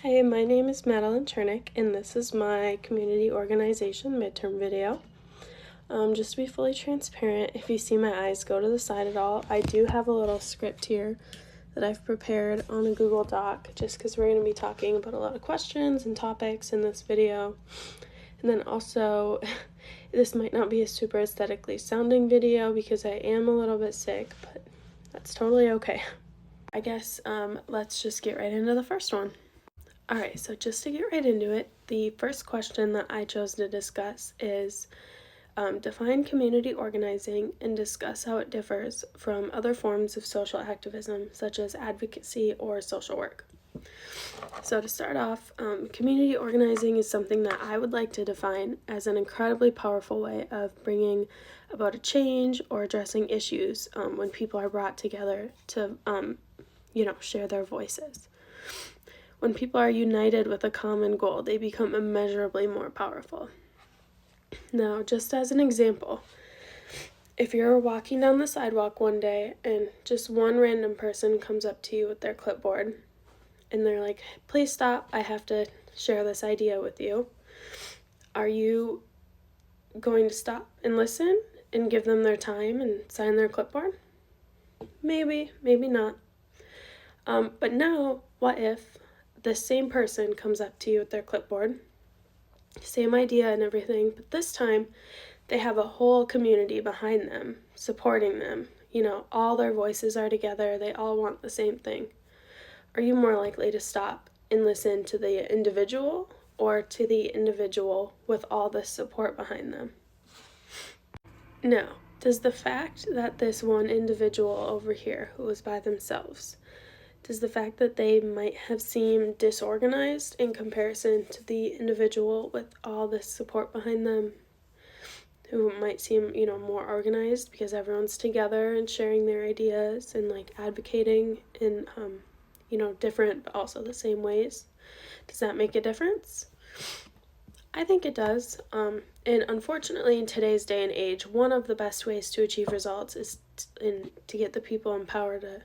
Hey, my name is Madeline Chernick, and this is my community organization midterm video. Just to be fully transparent, if you see my eyes go to the side at all, I do have a little script here that I've prepared on a Google Doc, just because we're going to be talking about a lot of questions and topics in this video. And then also, this might not be a super aesthetically sounding video because I am a little bit sick, but that's totally okay. I guess let's just get right into the first one. Alright, so just to get right into it, the first question that I chose to discuss is define community organizing and discuss how it differs from other forms of social activism, such as advocacy or social work. So to start off, community organizing is something that I would like to define as an incredibly powerful way of bringing about a change or addressing issues when people are brought together to, share their voices. When people are united with a common goal, they become immeasurably more powerful. Now, just as an example, if you're walking down the sidewalk one day and just one random person comes up to you with their clipboard and they're like, "Please stop, I have to share this idea with you." Are you going to stop and listen and give them their time and sign their clipboard? Maybe, maybe not. But now, what if the same person comes up to you with their clipboard, same idea and everything, but this time they have a whole community behind them, supporting them. All their voices are together, they all want the same thing. Are you more likely to stop and listen to the individual or to the individual with all this support behind them? Now, does the fact that this one individual over here who was by themselves, does the fact that they might have seemed disorganized in comparison to the individual with all this support behind them, who might seem, more organized because everyone's together and sharing their ideas and advocating in, different but also the same ways? Does that make a difference? I think it does. And unfortunately, in today's day and age, one of the best ways to achieve results is to get the people in power to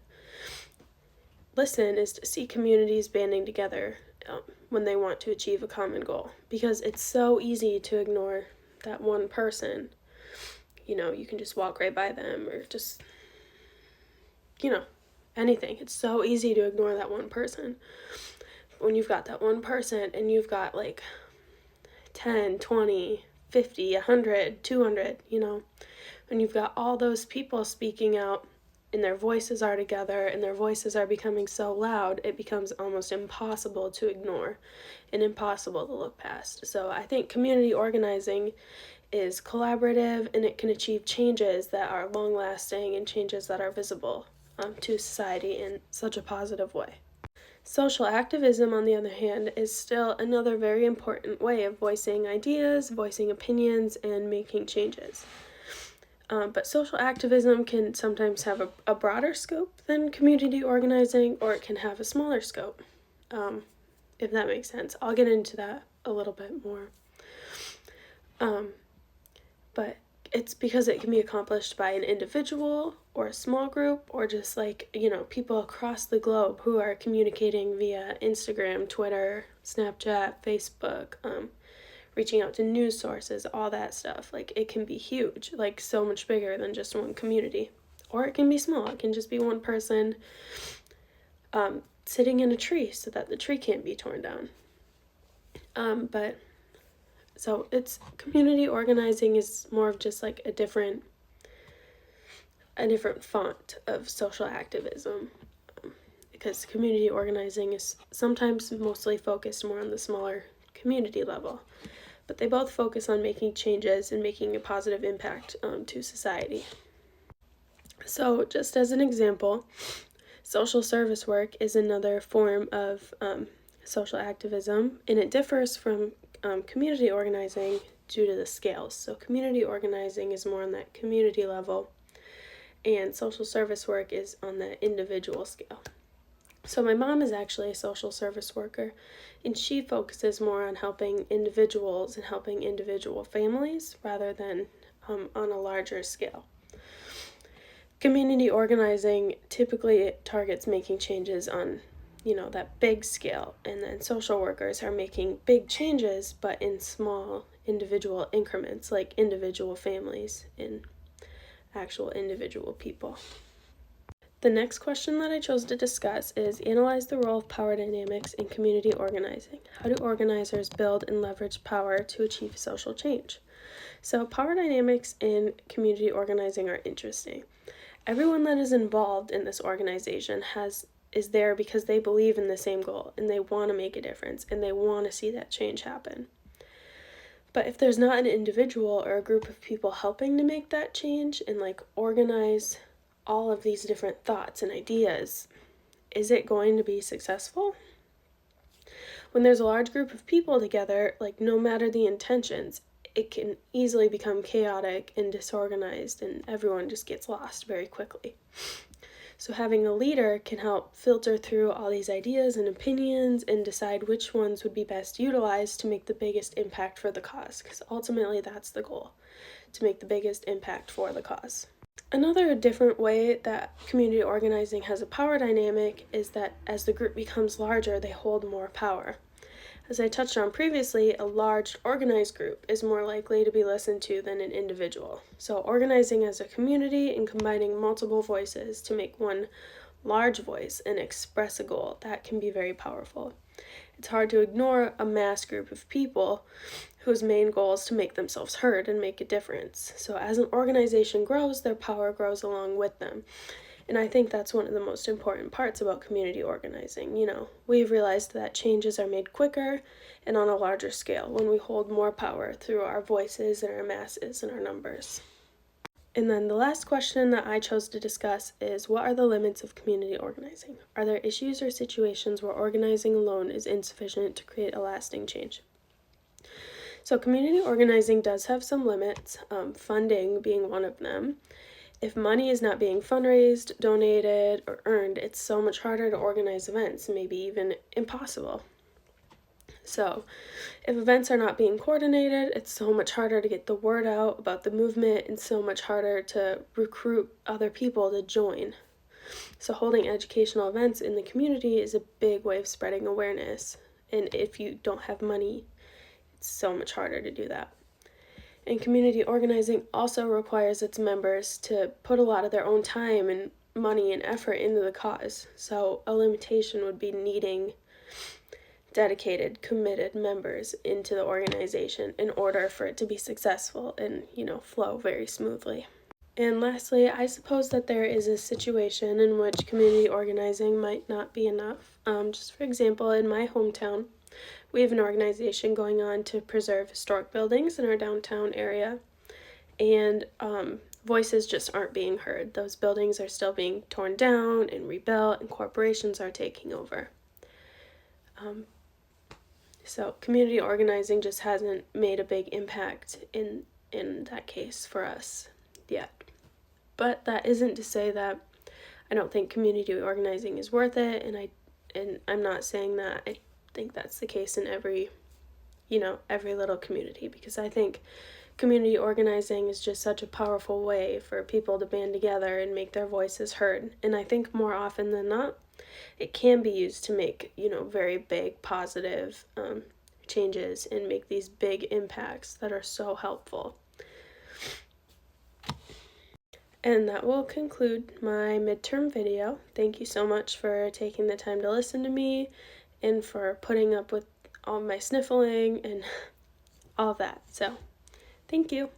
listen is to see communities banding together when they want to achieve a common goal, because it's so easy to ignore that one person. You can just walk right by them or just, anything. It's so easy to ignore that one person. When you've got that one person and you've got 10, 20, 50, 100, 200, when you've got all those people speaking out, and their voices are together and their voices are becoming so loud, it becomes almost impossible to ignore and impossible to look past. So I think community organizing is collaborative, and it can achieve changes that are long-lasting and changes that are visible to society in such a positive way. Social activism, on the other hand, is still another very important way of voicing ideas, voicing opinions, and making changes. But social activism can sometimes have a broader scope than community organizing, or it can have a smaller scope, if that makes sense. I'll get into that a little bit more. But it's because it can be accomplished by an individual or a small group, or just people across the globe who are communicating via Instagram, Twitter, Snapchat, Facebook, reaching out to news sources, all that stuff. It can be huge, so much bigger than just one community. Or it can be small. It can just be one person sitting in a tree so that the tree can't be torn down. So it's community organizing is more of just a different font of social activism, because community organizing is sometimes mostly focused more on the smaller community level, but they both focus on making changes and making a positive impact to society. So just as an example, social service work is another form of social activism, and it differs from community organizing due to the scales. So community organizing is more on that community level, and social service work is on the individual scale. So my mom is actually a social service worker, and she focuses more on helping individuals and helping individual families rather than on a larger scale. Community organizing typically targets making changes on that big scale, and then social workers are making big changes but in small individual increments, like individual families and actual individual people. The next question that I chose to discuss is analyze the role of power dynamics in community organizing. How do organizers build and leverage power to achieve social change? So power dynamics in community organizing are interesting. Everyone that is involved in this organization is there because they believe in the same goal and they want to make a difference and they want to see that change happen. But if there's not an individual or a group of people helping to make that change and organize all of these different thoughts and ideas, is it going to be successful? When there's a large group of people together, no matter the intentions, it can easily become chaotic and disorganized, and everyone just gets lost very quickly. So having a leader can help filter through all these ideas and opinions and decide which ones would be best utilized to make the biggest impact for the cause, because ultimately that's the goal, to make the biggest impact for the cause. Another different way that community organizing has a power dynamic is that as the group becomes larger, they hold more power. As I touched on previously, a large organized group is more likely to be listened to than an individual. So organizing as a community and combining multiple voices to make one large voice and express a goal, that can be very powerful. It's hard to ignore a mass group of people whose main goal is to make themselves heard and make a difference. So as an organization grows, their power grows along with them. And I think that's one of the most important parts about community organizing. We've realized that changes are made quicker and on a larger scale when we hold more power through our voices and our masses and our numbers. And then the last question that I chose to discuss is, what are the limits of community organizing? Are there issues or situations where organizing alone is insufficient to create a lasting change? So community organizing does have some limits, funding being one of them. If money is not being fundraised, donated, or earned, it's so much harder to organize events, maybe even impossible. So if events are not being coordinated, it's so much harder to get the word out about the movement and so much harder to recruit other people to join. So holding educational events in the community is a big way of spreading awareness. And if you don't have money, it's so much harder to do that. And community organizing also requires its members to put a lot of their own time and money and effort into the cause. So a limitation would be needing dedicated, committed members into the organization in order for it to be successful and, flow very smoothly. And lastly, I suppose that there is a situation in which community organizing might not be enough. Just for example, in my hometown, we have an organization going on to preserve historic buildings in our downtown area, and voices just aren't being heard. Those buildings are still being torn down and rebuilt, and corporations are taking over. So community organizing just hasn't made a big impact in that case for us yet. But that isn't to say that I don't think community organizing is worth it, and I'm not saying that I think that's the case in every little community, because I think community organizing is just such a powerful way for people to band together and make their voices heard. And I think more often than not, it can be used to make, very big positive changes and make these big impacts that are so helpful. And that will conclude my midterm video. Thank you so much for taking the time to listen to me and for putting up with all my sniffling and all that. So, thank you.